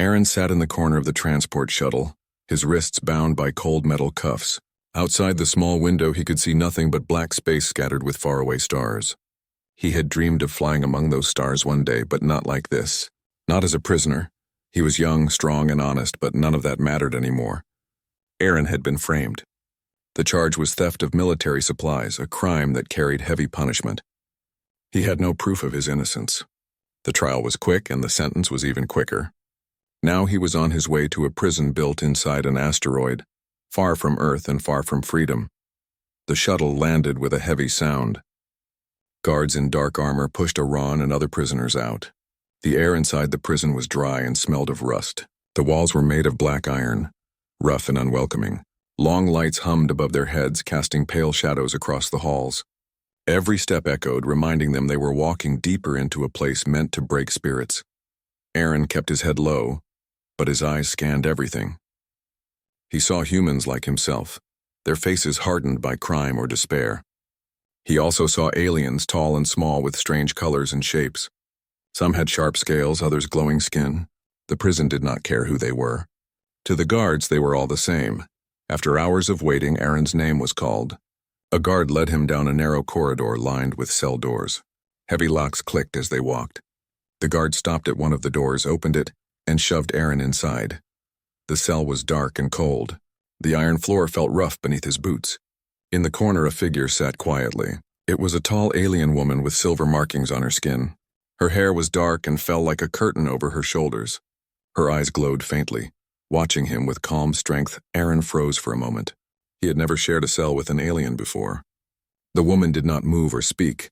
Aaron sat in the corner of the transport shuttle, his wrists bound by cold metal cuffs. Outside the small window he could see nothing but black space scattered with faraway stars. He had dreamed of flying among those stars one day, but not like this. Not as a prisoner. He was young, strong, and honest, but none of that mattered anymore. Aaron had been framed. The charge was theft of military supplies, a crime that carried heavy punishment. He had no proof of his innocence. The trial was quick, and the sentence was even quicker. Now he was on his way to a prison built inside an asteroid, far from Earth and far from freedom. The shuttle landed with a heavy sound. Guards in dark armor pushed Iran and other prisoners out. The air inside the prison was dry and smelled of rust. The walls were made of black iron, rough and unwelcoming. Long lights hummed above their heads, casting pale shadows across the halls. Every step echoed, reminding them they were walking deeper into a place meant to break spirits. Aaron kept his head low, but his eyes scanned everything. He saw humans like himself, their faces hardened by crime or despair. He also saw aliens, tall and small, with strange colors and shapes. Some had sharp scales, others glowing skin. The prison did not care who they were. To the guards, they were all the same. After hours of waiting, Aaron's name was called. A guard led him down a narrow corridor lined with cell doors. Heavy locks clicked as they walked. The guard stopped at one of the doors, opened it, and shoved Aaron inside. The cell was dark and cold. The iron floor felt rough beneath his boots. In the corner, a figure sat quietly. It was a tall alien woman with silver markings on her skin. Her hair was dark and fell like a curtain over her shoulders. Her eyes glowed faintly. Watching him with calm strength, Aaron froze for a moment. He had never shared a cell with an alien before. The woman did not move or speak.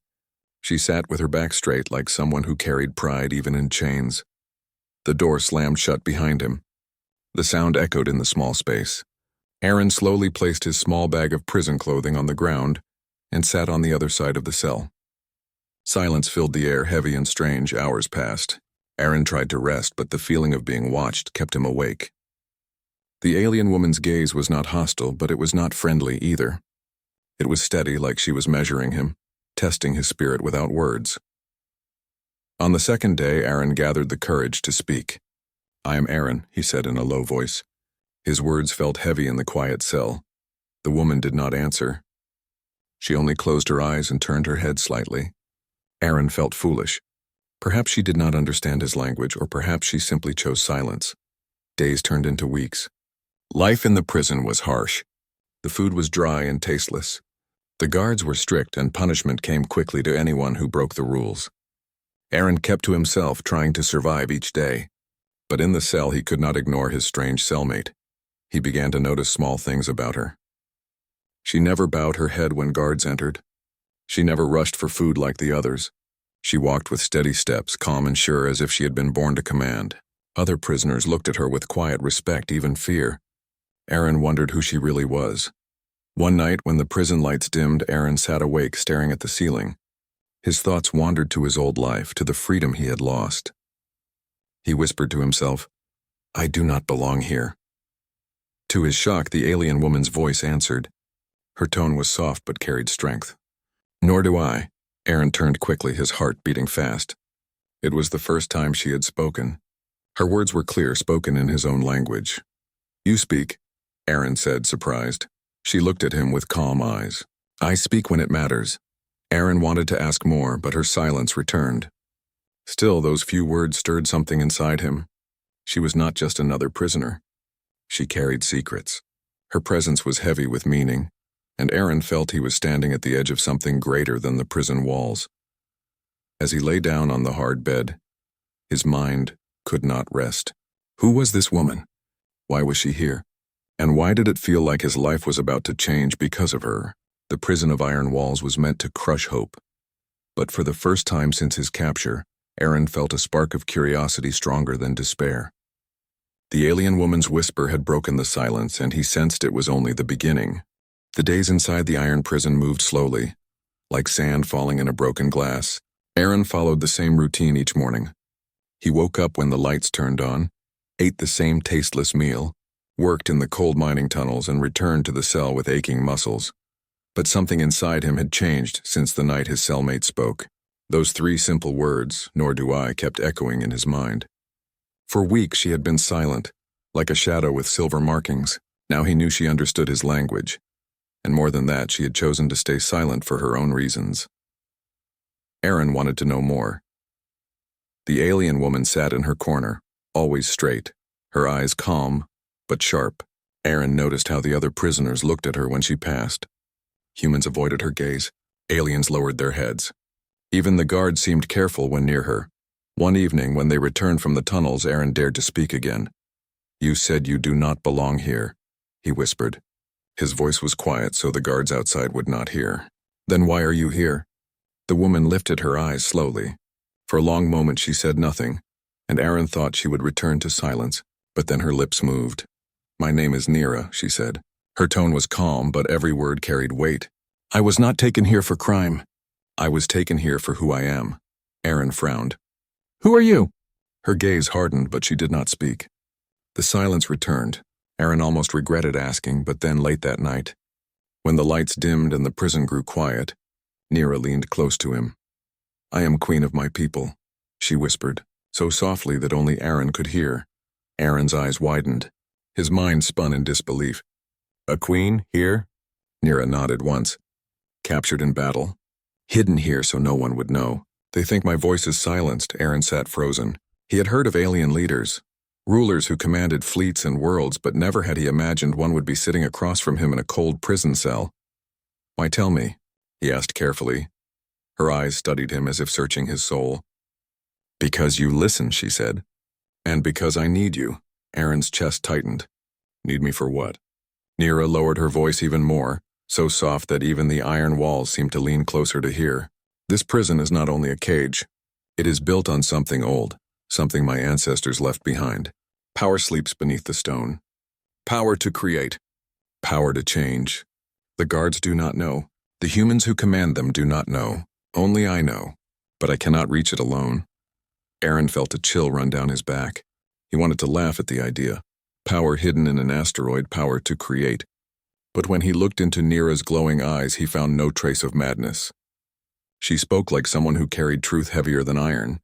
She sat with her back straight like someone who carried pride even in chains. The door slammed shut behind him. The sound echoed in the small space. Aaron slowly placed his small bag of prison clothing on the ground and sat on the other side of the cell. Silence filled the air, heavy and strange. Hours passed. Aaron tried to rest, but the feeling of being watched kept him awake. The alien woman's gaze was not hostile, but it was not friendly either. It was steady, like she was measuring him, testing his spirit without words. On the second day, Aaron gathered the courage to speak. "I am Aaron," he said in a low voice. His words felt heavy in the quiet cell. The woman did not answer. She only closed her eyes and turned her head slightly. Aaron felt foolish. Perhaps she did not understand his language, or perhaps she simply chose silence. Days turned into weeks. Life in the prison was harsh. The food was dry and tasteless. The guards were strict, and punishment came quickly to anyone who broke the rules. Aaron kept to himself, trying to survive each day. But in the cell, he could not ignore his strange cellmate. He began to notice small things about her. She never bowed her head when guards entered. She never rushed for food like the others. She walked with steady steps, calm and sure, as if she had been born to command. Other prisoners looked at her with quiet respect, even fear. Aaron wondered who she really was. One night, when the prison lights dimmed, Aaron sat awake, staring at the ceiling. His thoughts wandered to his old life, to the freedom he had lost. He whispered to himself, "I do not belong here." To his shock, the alien woman's voice answered. Her tone was soft but carried strength. "Nor do I." Aaron turned quickly, his heart beating fast. It was the first time she had spoken. Her words were clear, spoken in his own language. "You speak," Aaron said, surprised. She looked at him with calm eyes. "I speak when it matters." Aaron wanted to ask more, but her silence returned. Still, those few words stirred something inside him. She was not just another prisoner. She carried secrets. Her presence was heavy with meaning, and Aaron felt he was standing at the edge of something greater than the prison walls. As he lay down on the hard bed, his mind could not rest. Who was this woman? Why was she here? And why did it feel like his life was about to change because of her? The prison of iron walls was meant to crush hope. But for the first time since his capture, Aaron felt a spark of curiosity stronger than despair. The alien woman's whisper had broken the silence, and he sensed it was only the beginning. The days inside the iron prison moved slowly, like sand falling in a broken glass. Aaron followed the same routine each morning. He woke up when the lights turned on, ate the same tasteless meal, worked in the cold mining tunnels, and returned to the cell with aching muscles. But something inside him had changed since the night his cellmate spoke. Those three simple words, "Nor do I," kept echoing in his mind. For weeks she had been silent, like a shadow with silver markings. Now he knew she understood his language. And more than that, she had chosen to stay silent for her own reasons. Aaron wanted to know more. The alien woman sat in her corner, always straight, her eyes calm, but sharp. Aaron noticed how the other prisoners looked at her when she passed. Humans avoided her gaze. Aliens lowered their heads. Even the guards seemed careful when near her. One evening, when they returned from the tunnels, Aaron dared to speak again. "You said you do not belong here," he whispered. His voice was quiet so the guards outside would not hear. "Then why are you here?" The woman lifted her eyes slowly. For a long moment she said nothing, and Aaron thought she would return to silence, but then her lips moved. "My name is Nira," she said. Her tone was calm, but every word carried weight. "I was not taken here for crime. I was taken here for who I am." Aaron frowned. "Who are you?" Her gaze hardened, but she did not speak. The silence returned. Aaron almost regretted asking, but then late that night, when the lights dimmed and the prison grew quiet, Nira leaned close to him. "I am queen of my people," she whispered, so softly that only Aaron could hear. Aaron's eyes widened. His mind spun in disbelief. "A queen here?" Nira nodded once. "Captured in battle. Hidden here so no one would know. They think my voice is silenced." Aaron sat frozen. He had heard of alien leaders, rulers who commanded fleets and worlds, but never had he imagined one would be sitting across from him in a cold prison cell. "Why tell me?" he asked carefully. Her eyes studied him as if searching his soul. "Because you listen," she said. "And because I need you." Aaron's chest tightened. "Need me for what?" Nira lowered her voice even more, so soft that even the iron walls seemed to lean closer to hear. "This prison is not only a cage. It is built on something old, something my ancestors left behind. Power sleeps beneath the stone. Power to create. Power to change. The guards do not know. The humans who command them do not know. Only I know. But I cannot reach it alone." Aaron felt a chill run down his back. He wanted to laugh at the idea. Power hidden in an asteroid, power to create. But when he looked into Nira's glowing eyes, he found no trace of madness. She spoke like someone who carried truth heavier than iron.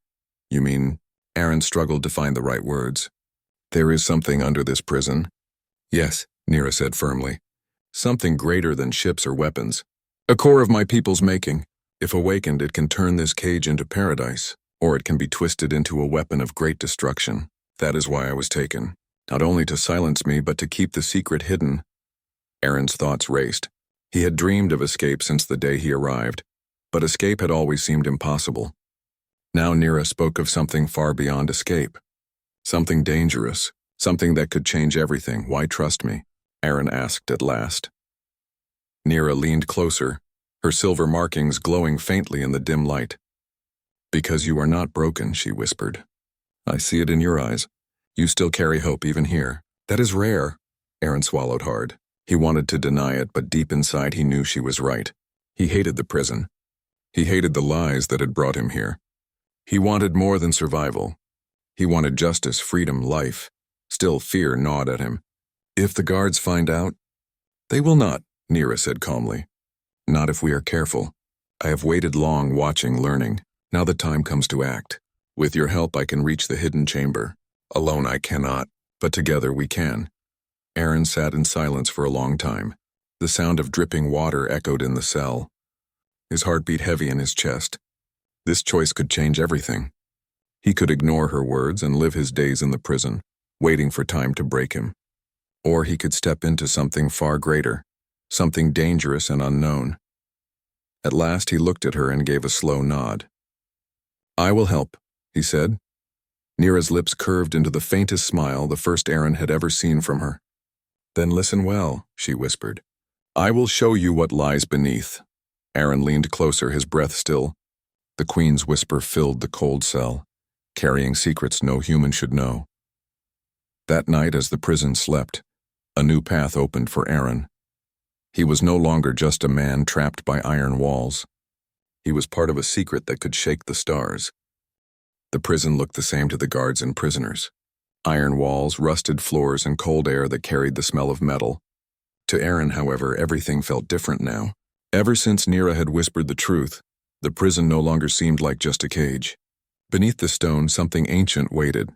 "You mean?" Aaron struggled to find the right words. "There is something under this prison." "Yes," Nira said firmly. "Something greater than ships or weapons. A core of my people's making. If awakened, it can turn this cage into paradise, or it can be twisted into a weapon of great destruction. That is why I was taken. Not only to silence me, but to keep the secret hidden." Aaron's thoughts raced. He had dreamed of escape since the day he arrived, but escape had always seemed impossible. Now Nira spoke of something far beyond escape. Something dangerous, something that could change everything. "Why trust me?" Aaron asked at last. Nira leaned closer, her silver markings glowing faintly in the dim light. "Because you are not broken," she whispered. "I see it in your eyes. You still carry hope even here. That is rare." Aaron swallowed hard. He wanted to deny it, but deep inside he knew she was right. He hated the prison. He hated the lies that had brought him here. He wanted more than survival. He wanted justice, freedom, life. Still, fear gnawed at him. "If the guards find out?" "They will not," Nira said calmly. "Not if we are careful. I have waited long, watching, learning. Now the time comes to act. With your help I can reach the hidden chamber. Alone I cannot, but together we can." Aaron sat in silence for a long time. The sound of dripping water echoed in the cell. His heart beat heavy in his chest. This choice could change everything. He could ignore her words and live his days in the prison, waiting for time to break him. Or he could step into something far greater, something dangerous and unknown. At last he looked at her and gave a slow nod. "I will help," he said. Nira's lips curved into the faintest smile, the first Aaron had ever seen from her. "Then listen well," she whispered. "I will show you what lies beneath." Aaron leaned closer, his breath still. The Queen's whisper filled the cold cell, carrying secrets no human should know. That night, as the prison slept, a new path opened for Aaron. He was no longer just a man trapped by iron walls. He was part of a secret that could shake the stars. The prison looked the same to the guards and prisoners. Iron walls, rusted floors, and cold air that carried the smell of metal. To Aaron, however, everything felt different now. Ever since Nira had whispered the truth, the prison no longer seemed like just a cage. Beneath the stone, something ancient waited.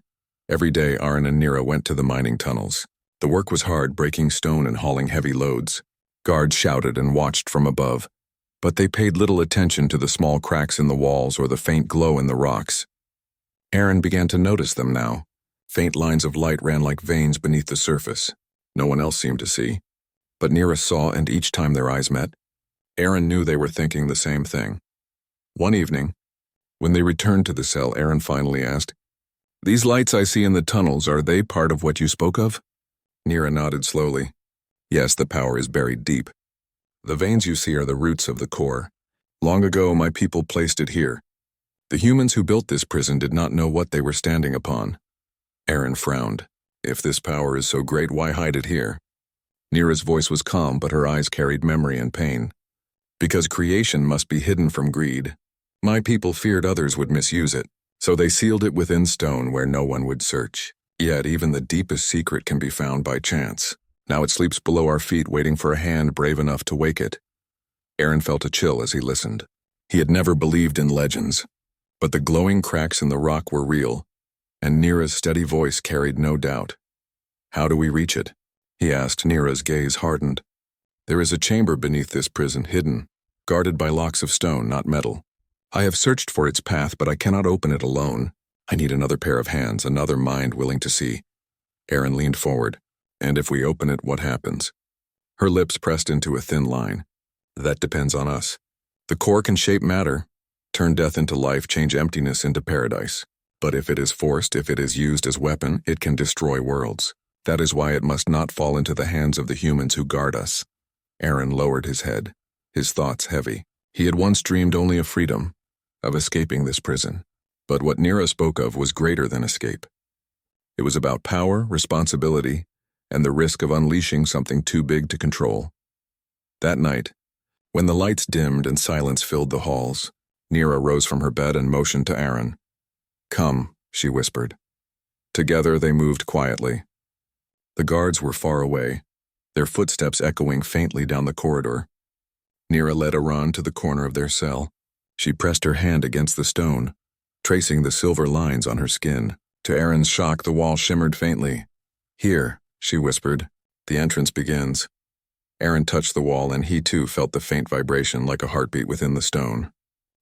Every day, Aaron and Nira went to the mining tunnels. The work was hard, breaking stone and hauling heavy loads. Guards shouted and watched from above, but they paid little attention to the small cracks in the walls or the faint glow in the rocks. Aaron began to notice them now. Faint lines of light ran like veins beneath the surface. No one else seemed to see, but Nira saw, and each time their eyes met, Aaron knew they were thinking the same thing. One evening, when they returned to the cell, Aaron finally asked, "These lights I see in the tunnels, are they part of what you spoke of?" Nira nodded slowly. "Yes, the power is buried deep. The veins you see are the roots of the core. Long ago, my people placed it here. The humans who built this prison did not know what they were standing upon." Aaron frowned. "If this power is so great, why hide it here?" Nira's voice was calm, but her eyes carried memory and pain. "Because creation must be hidden from greed. My people feared others would misuse it, so they sealed it within stone where no one would search. Yet even the deepest secret can be found by chance. Now it sleeps below our feet, waiting for a hand brave enough to wake it." Aaron felt a chill as he listened. He had never believed in legends, but the glowing cracks in the rock were real, and Nira's steady voice carried no doubt. "How do we reach it?" he asked. Nira's gaze hardened. "There is a chamber beneath this prison, hidden, guarded by locks of stone, not metal. I have searched for its path, but I cannot open it alone. I need another pair of hands, another mind willing to see." Aaron leaned forward. "And if we open it, what happens?" Her lips pressed into a thin line. "That depends on us. The core can shape matter, turn death into life, change emptiness into paradise. But if it is forced, if it is used as weapon, it can destroy worlds. That is why it must not fall into the hands of the humans who guard us." Aaron lowered his head, his thoughts heavy. He had once dreamed only of freedom, of escaping this prison. But what Nira spoke of was greater than escape. It was about power, responsibility, and the risk of unleashing something too big to control. That night, when the lights dimmed and silence filled the halls, Nira rose from her bed and motioned to Aaron. "Come," she whispered. Together they moved quietly. The guards were far away, their footsteps echoing faintly down the corridor. Nira led Aaron to the corner of their cell. She pressed her hand against the stone, tracing the silver lines on her skin. To Aaron's shock, the wall shimmered faintly. "Here," she whispered, "the entrance begins." Aaron touched the wall, and he too felt the faint vibration like a heartbeat within the stone.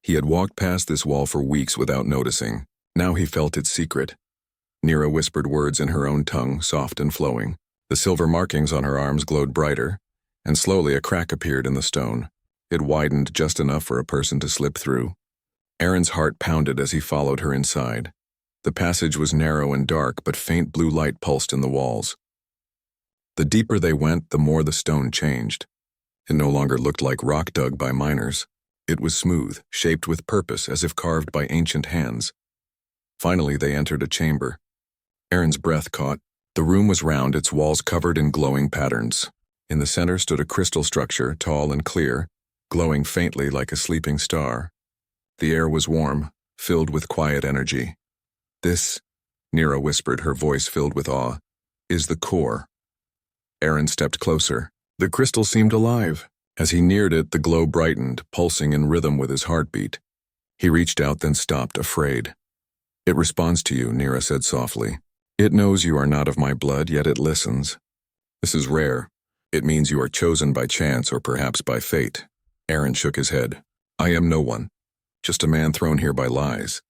He had walked past this wall for weeks without noticing. Now he felt its secret. Nira whispered words in her own tongue, soft and flowing. The silver markings on her arms glowed brighter, and slowly a crack appeared in the stone. It widened just enough for a person to slip through. Aaron's heart pounded as he followed her inside. The passage was narrow and dark, but faint blue light pulsed in the walls. The deeper they went, the more the stone changed. It no longer looked like rock dug by miners. It was smooth, shaped with purpose, as if carved by ancient hands. Finally, they entered a chamber. Aaron's breath caught. The room was round, its walls covered in glowing patterns. In the center stood a crystal structure, tall and clear, glowing faintly like a sleeping star. The air was warm, filled with quiet energy. "This," Nira whispered, her voice filled with awe, "is the core." Aaron stepped closer. The crystal seemed alive. As he neared it, the glow brightened, pulsing in rhythm with his heartbeat. He reached out, then stopped, afraid. "It responds to you," Nira said softly. "It knows you are not of my blood, yet it listens. This is rare. It means you are chosen by chance or perhaps by fate." Aaron shook his head. "I am no one. Just a man thrown here by lies."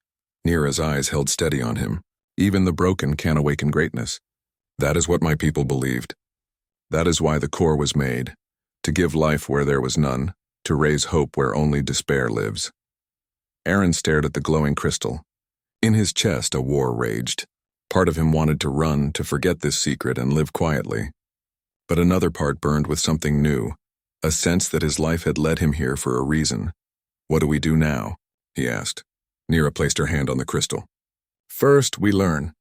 Nira's eyes held steady on him. "Even the broken can awaken greatness. That is what my people believed. That is why the core was made, to give life where there was none, to raise hope where only despair lives." Aaron stared at the glowing crystal. In his chest, a war raged. Part of him wanted to run, to forget this secret and live quietly. But another part burned with something new, a sense that his life had led him here for a reason. "What do we do now?" he asked. Nira placed her hand on the crystal. "First, we learn.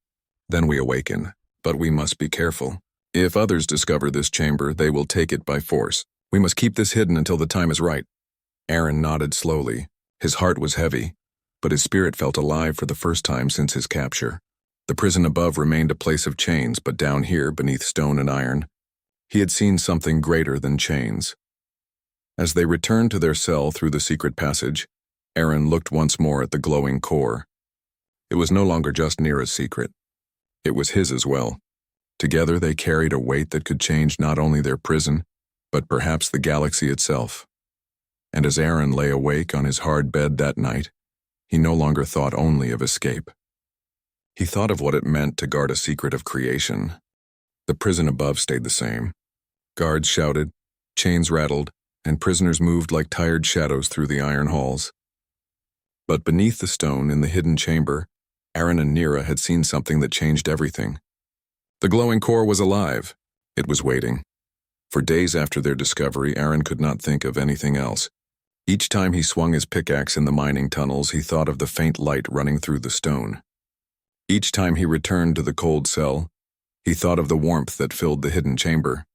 Then we awaken. But we must be careful. If others discover this chamber, they will take it by force. We must keep this hidden until the time is right." Aaron nodded slowly. His heart was heavy, but his spirit felt alive for the first time since his capture. The prison above remained a place of chains, but down here, beneath stone and iron, he had seen something greater than chains. As they returned to their cell through the secret passage, Aaron looked once more at the glowing core. It was no longer just Nira's secret. It was his as well. Together they carried a weight that could change not only their prison, but perhaps the galaxy itself. And as Aaron lay awake on his hard bed that night, he no longer thought only of escape. He thought of what it meant to guard a secret of creation. The prison above stayed the same. Guards shouted, chains rattled, and prisoners moved like tired shadows through the iron halls. But beneath the stone in the hidden chamber, Aaron and Nira had seen something that changed everything. The glowing core was alive. It was waiting. For days after their discovery, Aaron could not think of anything else. Each time he swung his pickaxe in the mining tunnels, he thought of the faint light running through the stone. Each time he returned to the cold cell, he thought of the warmth that filled the hidden chamber.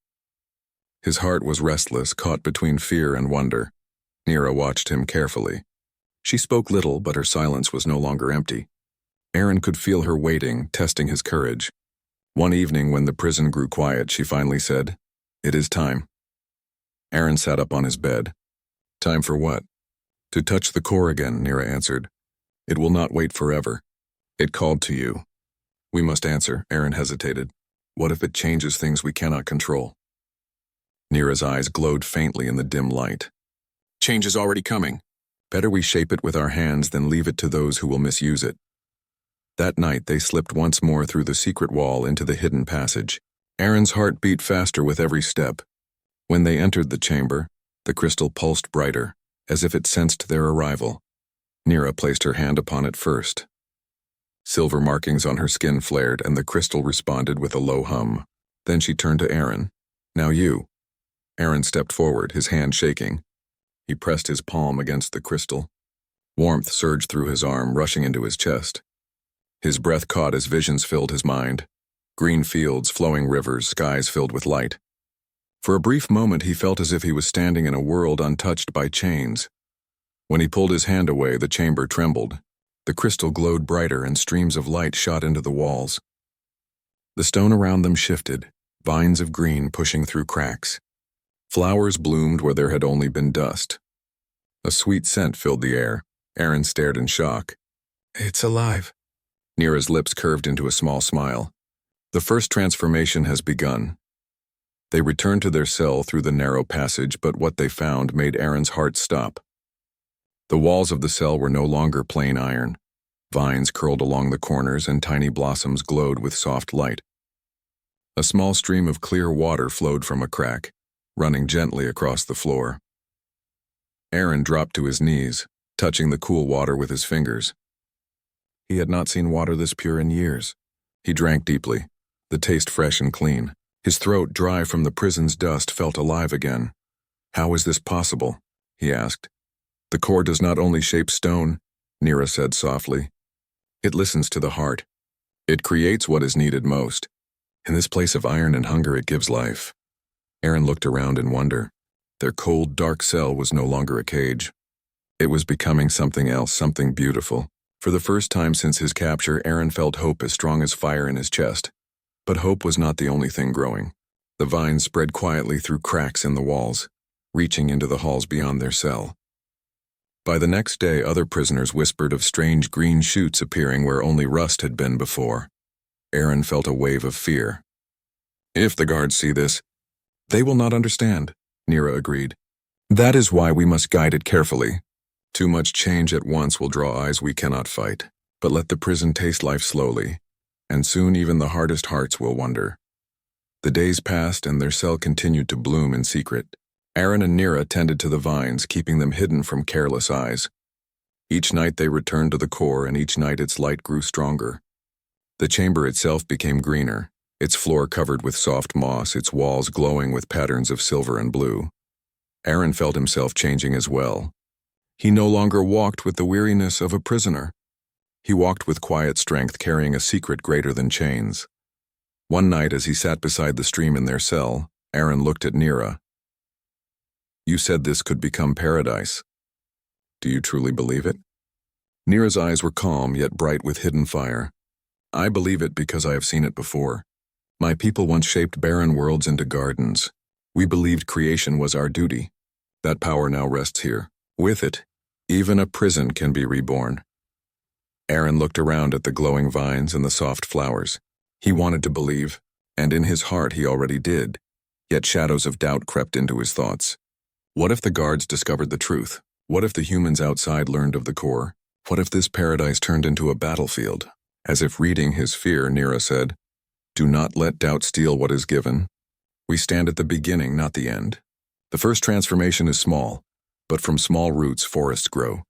His heart was restless, caught between fear and wonder. Nira watched him carefully. She spoke little, but her silence was no longer empty. Aaron could feel her waiting, testing his courage. One evening, when the prison grew quiet, she finally said, "It is time." Aaron sat up on his bed. "Time for what?" "To touch the core again," Nira answered. "It will not wait forever. It called to you." "We must answer," Aaron hesitated. "What if it changes things we cannot control?" Nira's eyes glowed faintly in the dim light. "Change is already coming. Better we shape it with our hands than leave it to those who will misuse it." That night they slipped once more through the secret wall into the hidden passage. Aaron's heart beat faster with every step. When they entered the chamber, the crystal pulsed brighter, as if it sensed their arrival. Nira placed her hand upon it first. Silver markings on her skin flared, and the crystal responded with a low hum. Then she turned to Aaron. "Now you." Aaron stepped forward, his hand shaking. He pressed his palm against the crystal. Warmth surged through his arm, rushing into his chest. His breath caught as visions filled his mind. Green fields, flowing rivers, skies filled with light. For a brief moment he felt as if he was standing in a world untouched by chains. When he pulled his hand away, the chamber trembled. The crystal glowed brighter and streams of light shot into the walls. The stone around them shifted, vines of green pushing through cracks. Flowers bloomed where there had only been dust. A sweet scent filled the air. Aaron stared in shock. "It's alive." Nira's lips curved into a small smile. "The first transformation has begun." They returned to their cell through the narrow passage, but what they found made Aaron's heart stop. The walls of the cell were no longer plain iron. Vines curled along the corners and tiny blossoms glowed with soft light. A small stream of clear water flowed from a crack, running gently across the floor. Aaron dropped to his knees, touching the cool water with his fingers. He had not seen water this pure in years. He drank deeply, the taste fresh and clean. His throat, dry from the prison's dust, felt alive again. "How is this possible?" he asked. "The core does not only shape stone," Nira said softly. "It listens to the heart. It creates what is needed most. In this place of iron and hunger, it gives life." Aaron looked around in wonder. Their cold, dark cell was no longer a cage. It was becoming something else, something beautiful. For the first time since his capture, Aaron felt hope as strong as fire in his chest. But hope was not the only thing growing. The vines spread quietly through cracks in the walls, reaching into the halls beyond their cell. By the next day, other prisoners whispered of strange green shoots appearing where only rust had been before. Aaron felt a wave of fear. "If the guards see this, they will not understand," Nira agreed. "That is why we must guide it carefully. Too much change at once will draw eyes we cannot fight, but let the prison taste life slowly, and soon even the hardest hearts will wonder." The days passed and their cell continued to bloom in secret. Aaron and Nira tended to the vines, keeping them hidden from careless eyes. Each night they returned to the core, and each night its light grew stronger. The chamber itself became greener, its floor covered with soft moss, its walls glowing with patterns of silver and blue. Aaron felt himself changing as well. He no longer walked with the weariness of a prisoner. He walked with quiet strength, carrying a secret greater than chains. One night, as he sat beside the stream in their cell, Aaron looked at Nira. "You said this could become paradise. Do you truly believe it?" Nira's eyes were calm, yet bright with hidden fire. "I believe it because I have seen it before. My people once shaped barren worlds into gardens. We believed creation was our duty. That power now rests here. With it, even a prison can be reborn." Aaron looked around at the glowing vines and the soft flowers. He wanted to believe, and in his heart he already did, yet shadows of doubt crept into his thoughts. What if the guards discovered the truth? What if the humans outside learned of the core? What if this paradise turned into a battlefield? As if reading his fear, Nira said, "Do not let doubt steal what is given. We stand at the beginning, not the end. The first transformation is small, but from small roots forests grow."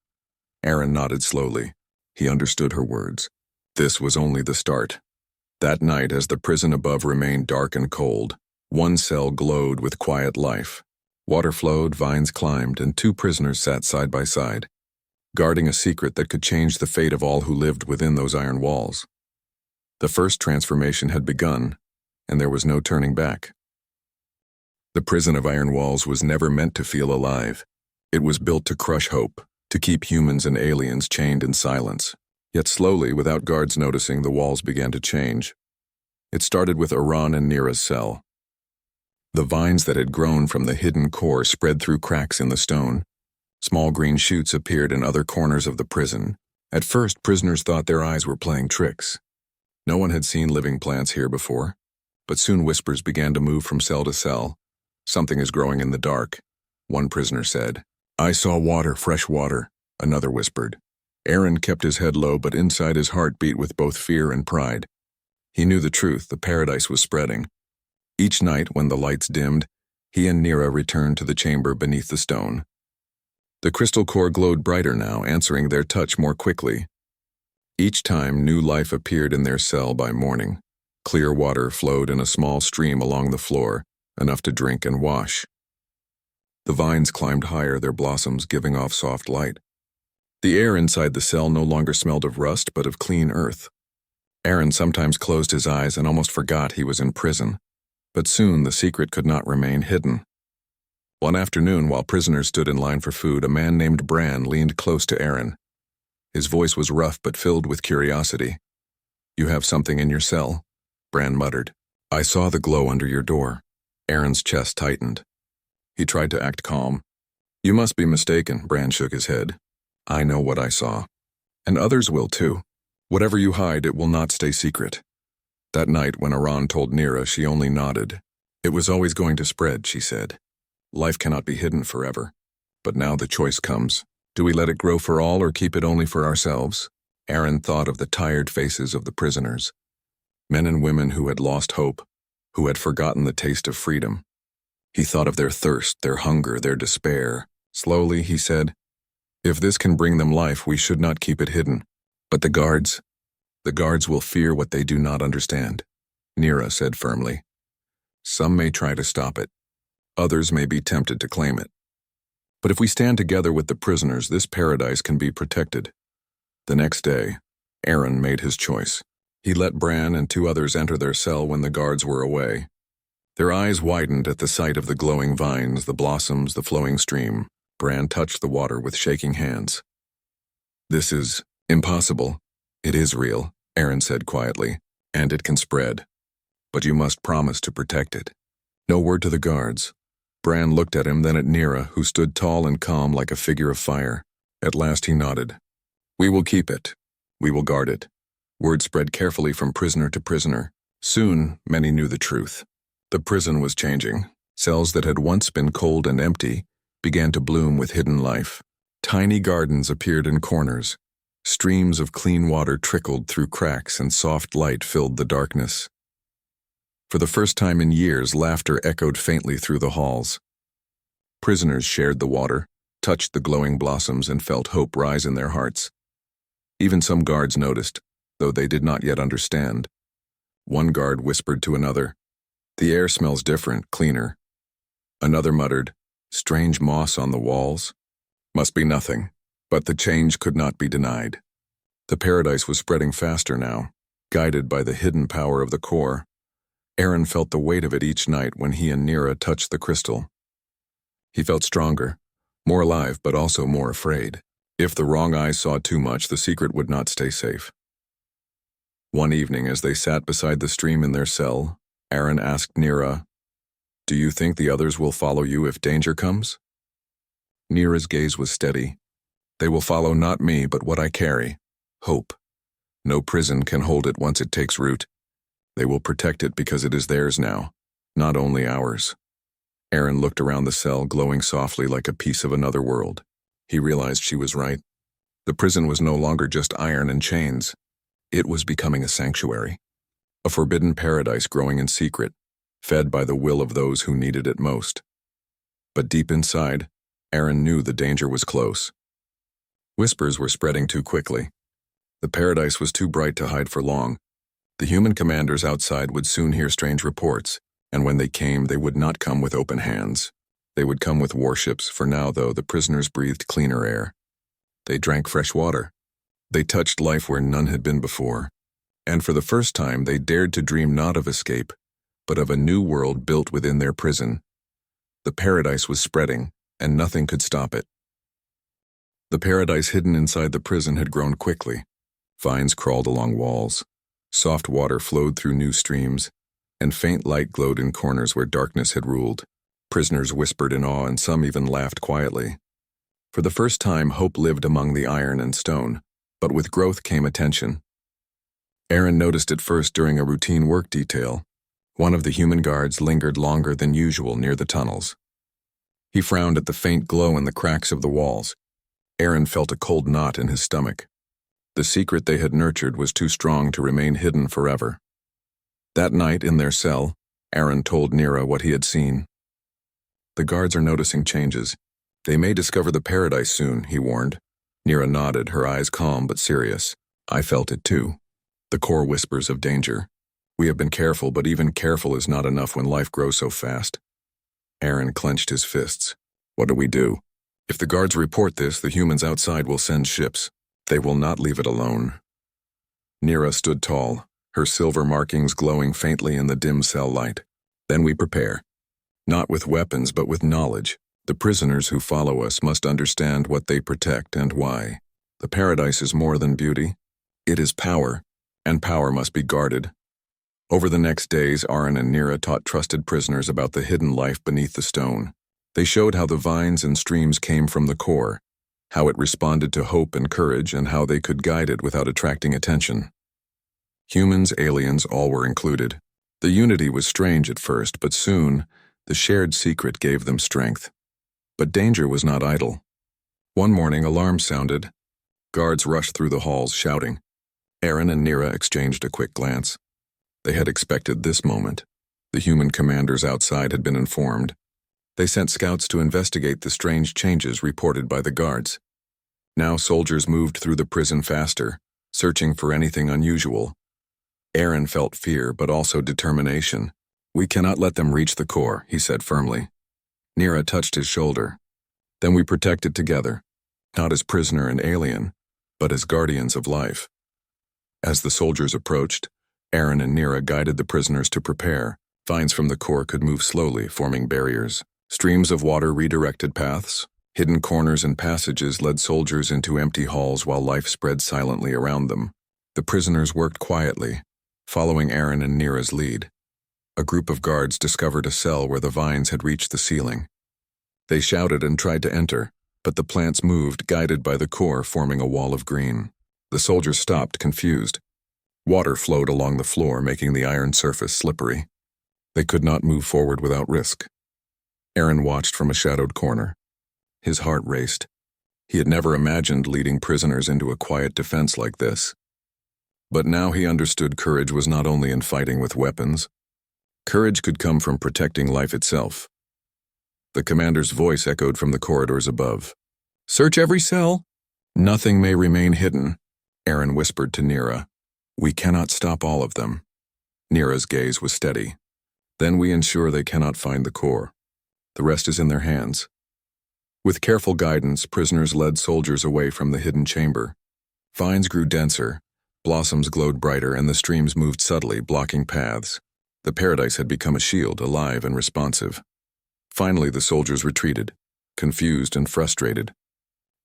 Aaron nodded slowly. He understood her words. This was only the start. That night, as the prison above remained dark and cold, one cell glowed with quiet life. Water flowed, vines climbed, and two prisoners sat side by side, guarding a secret that could change the fate of all who lived within those iron walls. The first transformation had begun, and there was no turning back. The prison of iron walls was never meant to feel alive. It was built to crush hope, to keep humans and aliens chained in silence. Yet slowly, without guards noticing, the walls began to change. It started with Iran and Nira's cell. The vines that had grown from the hidden core spread through cracks in the stone. Small green shoots appeared in other corners of the prison. At first, prisoners thought their eyes were playing tricks. No one had seen living plants here before, but soon whispers began to move from cell to cell. "Something is growing in the dark," one prisoner said. "I saw water, fresh water," another whispered. Aaron kept his head low, but inside his heart beat with both fear and pride. He knew the truth, the paradise was spreading. Each night, when the lights dimmed, he and Nira returned to the chamber beneath the stone. The crystal core glowed brighter now, answering their touch more quickly. Each time, new life appeared in their cell by morning. Clear water flowed in a small stream along the floor, enough to drink and wash. The vines climbed higher, their blossoms giving off soft light. The air inside the cell no longer smelled of rust, but of clean earth. Aaron sometimes closed his eyes and almost forgot he was in prison. But soon the secret could not remain hidden. One afternoon, while prisoners stood in line for food, a man named Bran leaned close to Aaron. His voice was rough but filled with curiosity. "You have something in your cell?" Bran muttered. "I saw the glow under your door." Aaron's chest tightened. He tried to act calm. "You must be mistaken," Bran shook his head. "I know what I saw. And others will too. Whatever you hide, it will not stay secret." That night, when Iran told Nira, she only nodded. "It was always going to spread," she said. "Life cannot be hidden forever. But now the choice comes. Do we let it grow for all or keep it only for ourselves?" Aaron thought of the tired faces of the prisoners. Men and women who had lost hope, who had forgotten the taste of freedom. He thought of their thirst, their hunger, their despair. Slowly, he said, "If this can bring them life, we should not keep it hidden. But the guards will fear what they do not understand," Nira said firmly. "Some may try to stop it. Others may be tempted to claim it. But if we stand together with the prisoners, this paradise can be protected." The next day, Aaron made his choice. He let Bran and two others enter their cell when the guards were away. Their eyes widened at the sight of the glowing vines, the blossoms, the flowing stream. Bran touched the water with shaking hands. "This is impossible." "It is real," Aaron said quietly, "and it can spread. But you must promise to protect it." No word to the guards. Bran looked at him, then at Nira, who stood tall and calm like a figure of fire. At last he nodded. "We will keep it. We will guard it." Word spread carefully from prisoner to prisoner. Soon, many knew the truth. The prison was changing. Cells that had once been cold and empty began to bloom with hidden life. Tiny gardens appeared in corners. Streams of clean water trickled through cracks and soft light filled the darkness. For the first time in years, laughter echoed faintly through the halls. Prisoners shared the water, touched the glowing blossoms, and felt hope rise in their hearts. Even some guards noticed, though they did not yet understand. One guard whispered to another, "The air smells different, cleaner." Another muttered, "Strange moss on the walls." Must be nothing. But the change could not be denied. The paradise was spreading faster now, guided by the hidden power of the core. Aaron felt the weight of it each night when he and Nira touched the crystal. He felt stronger, more alive, but also more afraid. If the wrong eyes saw too much, the secret would not stay safe. One evening, as they sat beside the stream in their cell, Aaron asked Nira, "Do you think the others will follow you if danger comes?" Nira's gaze was steady. "They will follow not me, but what I carry. Hope. No prison can hold it once it takes root. They will protect it because it is theirs now, not only ours. Aaron looked around the cell, glowing softly like a piece of another world. He realized she was right. The prison was no longer just iron and chains. It was becoming a sanctuary, a forbidden paradise growing in secret, fed by the will of those who needed it most. But deep inside, Aaron knew the danger was close. Whispers were spreading too quickly. The paradise was too bright to hide for long. The human commanders outside would soon hear strange reports, and when they came, they would not come with open hands. They would come with warships. For now, though, the prisoners breathed cleaner air. They drank fresh water. They touched life where none had been before. And for the first time, they dared to dream not of escape, but of a new world built within their prison. The paradise was spreading, and nothing could stop it. The paradise hidden inside the prison had grown quickly. Vines crawled along walls. Soft water flowed through new streams, and faint light glowed in corners where darkness had ruled. Prisoners whispered in awe, and some even laughed quietly. For the first time, hope lived among the iron and stone, but with growth came attention. Aaron noticed it first during a routine work detail. One of the human guards lingered longer than usual near the tunnels. He frowned at the faint glow in the cracks of the walls. Aaron felt a cold knot in his stomach. The secret they had nurtured was too strong to remain hidden forever. That night in their cell, Aaron told Nira what he had seen. The guards are noticing changes. They may discover the paradise soon, he warned. Nira nodded, her eyes calm but serious. I felt it too. The core whispers of danger. We have been careful, but even careful is not enough when life grows so fast. Aaron clenched his fists. What do we do? If the guards report this, the humans outside will send ships. They will not leave it alone. Nira stood tall, her silver markings glowing faintly in the dim cell light. Then we prepare. Not with weapons, but with knowledge. The prisoners who follow us must understand what they protect and why. The paradise is more than beauty. It is power, and power must be guarded. Over the next days, Aaron and Nira taught trusted prisoners about the hidden life beneath the stone. They showed how the vines and streams came from the core, how it responded to hope and courage, and how they could guide it without attracting attention. Humans, aliens, all were included. The unity was strange at first, but soon, the shared secret gave them strength. But danger was not idle. One morning, alarms sounded. Guards rushed through the halls, shouting. Aaron and Nira exchanged a quick glance. They had expected this moment. The human commanders outside had been informed. They sent scouts to investigate the strange changes reported by the guards. Now soldiers moved through the prison faster, searching for anything unusual. Aaron felt fear, but also determination. We cannot let them reach the core, he said firmly. Nira touched his shoulder. Then we protect it together, not as prisoner and alien, but as guardians of life. As the soldiers approached, Aaron and Nira guided the prisoners to prepare. Vines from the core could move slowly, forming barriers. Streams of water redirected paths. Hidden corners and passages led soldiers into empty halls while life spread silently around them. The prisoners worked quietly, following Aaron and Nira's lead. A group of guards discovered a cell where the vines had reached the ceiling. They shouted and tried to enter, but the plants moved, guided by the core, forming a wall of green. The soldiers stopped, confused. Water flowed along the floor, making the iron surface slippery. They could not move forward without risk. Aaron watched from a shadowed corner. His heart raced. He had never imagined leading prisoners into a quiet defense like this. But now he understood courage was not only in fighting with weapons. Courage could come from protecting life itself. The commander's voice echoed from the corridors above. Search every cell. Nothing may remain hidden, Aaron whispered to Nira. We cannot stop all of them. Nira's gaze was steady. Then we ensure they cannot find the core. The rest is in their hands. With careful guidance, prisoners led soldiers away from the hidden chamber. Vines grew denser, blossoms glowed brighter, and the streams moved subtly, blocking paths. The paradise had become a shield, alive and responsive. Finally, the soldiers retreated, confused and frustrated.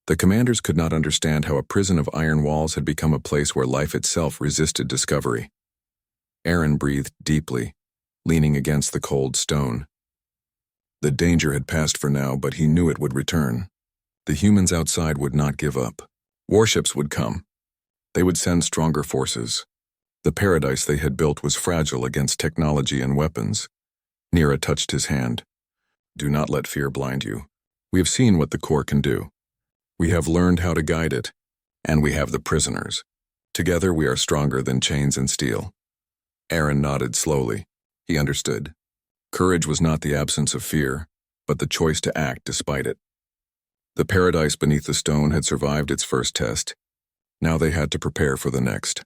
The commanders could not understand how a prison of iron walls had become a place where life itself resisted discovery. Aaron breathed deeply, leaning against the cold stone. The danger had passed for now, but he knew it would return. The humans outside would not give up. Warships would come. They would send stronger forces. The paradise they had built was fragile against technology and weapons. Nira touched his hand. Do not let fear blind you. We have seen what the core can do. We have learned how to guide it, and we have the prisoners. Together we are stronger than chains and steel. Aaron nodded slowly. He understood. Courage was not the absence of fear, but the choice to act despite it. The paradise beneath the stone had survived its first test. Now they had to prepare for the next.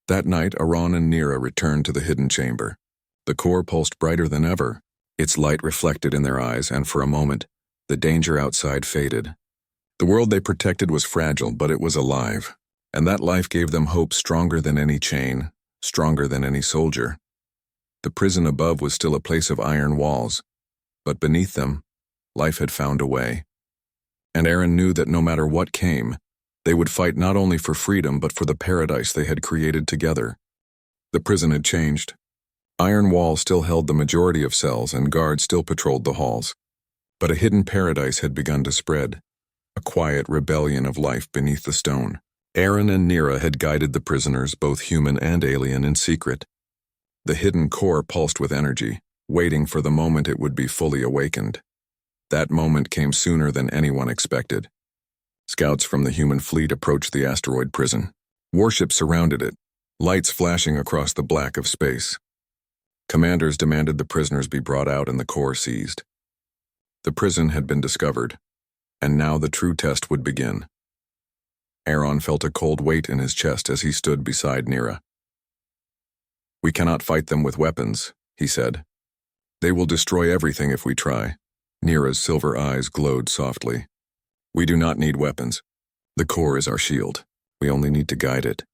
That night, Aran and Nira returned to the hidden chamber. The core pulsed brighter than ever. Its light reflected in their eyes, and for a moment, the danger outside faded. The world they protected was fragile, but it was alive, and that life gave them hope stronger than any chain, stronger than any soldier. The prison above was still a place of iron walls, but beneath them, life had found a way. And Aaron knew that no matter what came, they would fight not only for freedom but for the paradise they had created together. The prison had changed. Iron walls still held the majority of cells and guards still patrolled the halls. But a hidden paradise had begun to spread, a quiet rebellion of life beneath the stone. Aaron and Nira had guided the prisoners, both human and alien, in secret. The hidden core pulsed with energy, waiting for the moment it would be fully awakened. That moment came sooner than anyone expected. Scouts from the human fleet approached the asteroid prison. Warships surrounded it, lights flashing across the black of space. Commanders demanded the prisoners be brought out and the core seized. The prison had been discovered, and now the true test would begin. Aaron felt a cold weight in his chest as he stood beside Nira. We cannot fight them with weapons, he said. They will destroy everything if we try. Nira's silver eyes glowed softly. We do not need weapons. The core is our shield. We only need to guide it.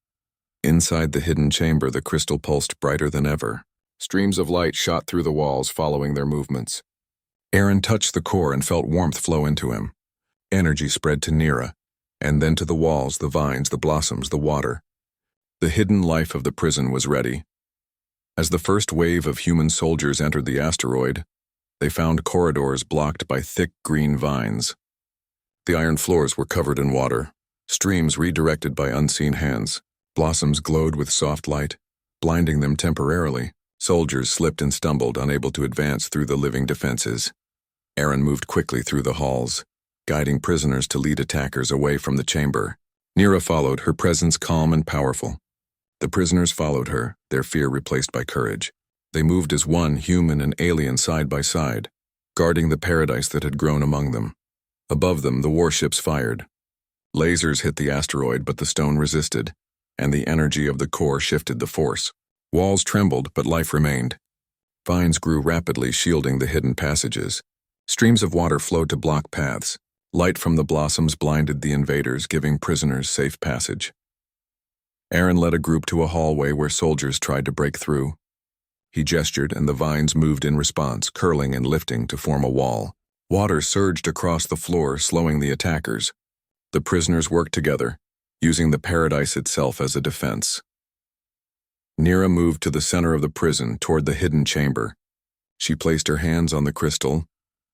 Inside the hidden chamber, the crystal pulsed brighter than ever. Streams of light shot through the walls following their movements. Aaron touched the core and felt warmth flow into him. Energy spread to Nira, and then to the walls, the vines, the blossoms, the water. The hidden life of the prison was ready. As the first wave of human soldiers entered the asteroid, they found corridors blocked by thick green vines. The iron floors were covered in water, streams redirected by unseen hands. Blossoms glowed with soft light, blinding them temporarily. Soldiers slipped and stumbled, unable to advance through the living defenses. Aaron moved quickly through the halls, guiding prisoners to lead attackers away from the chamber. Nira followed, her presence calm and powerful. The prisoners followed her, their fear replaced by courage. They moved as one, human and alien side by side, guarding the paradise that had grown among them. Above them, the warships fired. Lasers hit the asteroid, but the stone resisted, and the energy of the core shifted the force. Walls trembled, but life remained. Vines grew rapidly, shielding the hidden passages. Streams of water flowed to block paths. Light from the blossoms blinded the invaders, giving prisoners safe passage. Aaron led a group to a hallway where soldiers tried to break through. He gestured, and the vines moved in response, curling and lifting to form a wall. Water surged across the floor, slowing the attackers. The prisoners worked together, using the paradise itself as a defense. Nira moved to the center of the prison, toward the hidden chamber. She placed her hands on the crystal,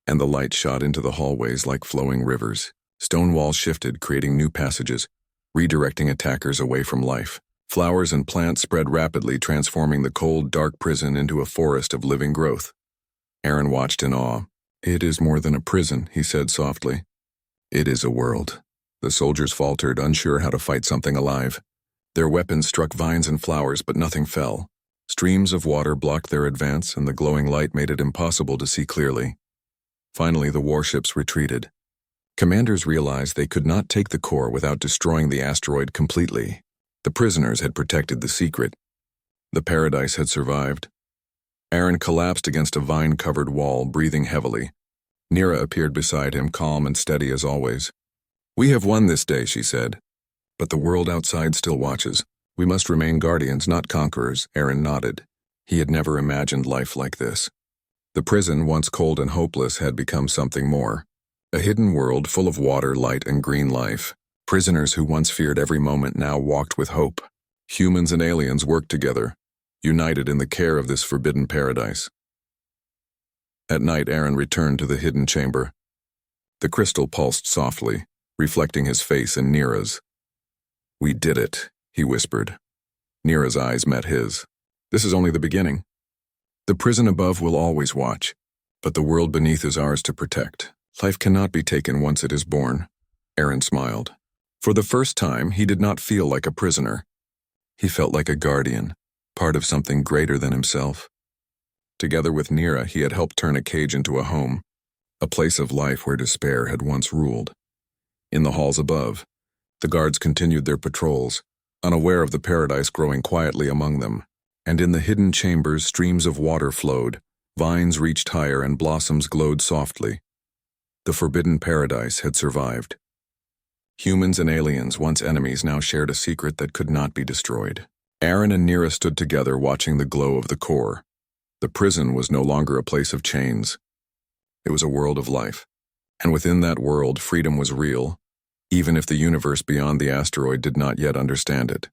and the light shot into the hallways like flowing rivers. Stone walls shifted, creating new passages, redirecting attackers away from life. Flowers and plants spread rapidly, transforming the cold, dark prison into a forest of living growth. Aaron watched in awe. It is more than a prison, he said softly. It is a world. The soldiers faltered, unsure how to fight something alive. Their weapons struck vines and flowers, but nothing fell. Streams of water blocked their advance, and the glowing light made it impossible to see clearly. Finally, the warships retreated. Commanders realized they could not take the core without destroying the asteroid completely. The prisoners had protected the secret. The paradise had survived. Aaron collapsed against a vine-covered wall, breathing heavily. Nira appeared beside him, calm and steady as always. We have won this day, she said. But the world outside still watches. We must remain guardians, not conquerors. Aaron nodded. He had never imagined life like this. The prison, once cold and hopeless, had become something more. A hidden world full of water, light, and green life. Prisoners who once feared every moment now walked with hope. Humans and aliens worked together, united in the care of this forbidden paradise. At night, Aaron returned to the hidden chamber. The crystal pulsed softly, reflecting his face and Nira's. We did it, he whispered. Nira's eyes met his. This is only the beginning. The prison above will always watch, but the world beneath is ours to protect. Life cannot be taken once it is born. Aaron smiled. For the first time, he did not feel like a prisoner. He felt like a guardian, part of something greater than himself. Together with Nira, he had helped turn a cage into a home, a place of life where despair had once ruled. In the halls above, the guards continued their patrols, unaware of the paradise growing quietly among them. And in the hidden chambers, streams of water flowed, vines reached higher, and blossoms glowed softly. The forbidden paradise had survived. Humans and aliens, once enemies, now shared a secret that could not be destroyed. Aaron and Nira stood together, watching the glow of the core. The prison was no longer a place of chains. It was a world of life. And within that world, freedom was real, even if the universe beyond the asteroid did not yet understand it.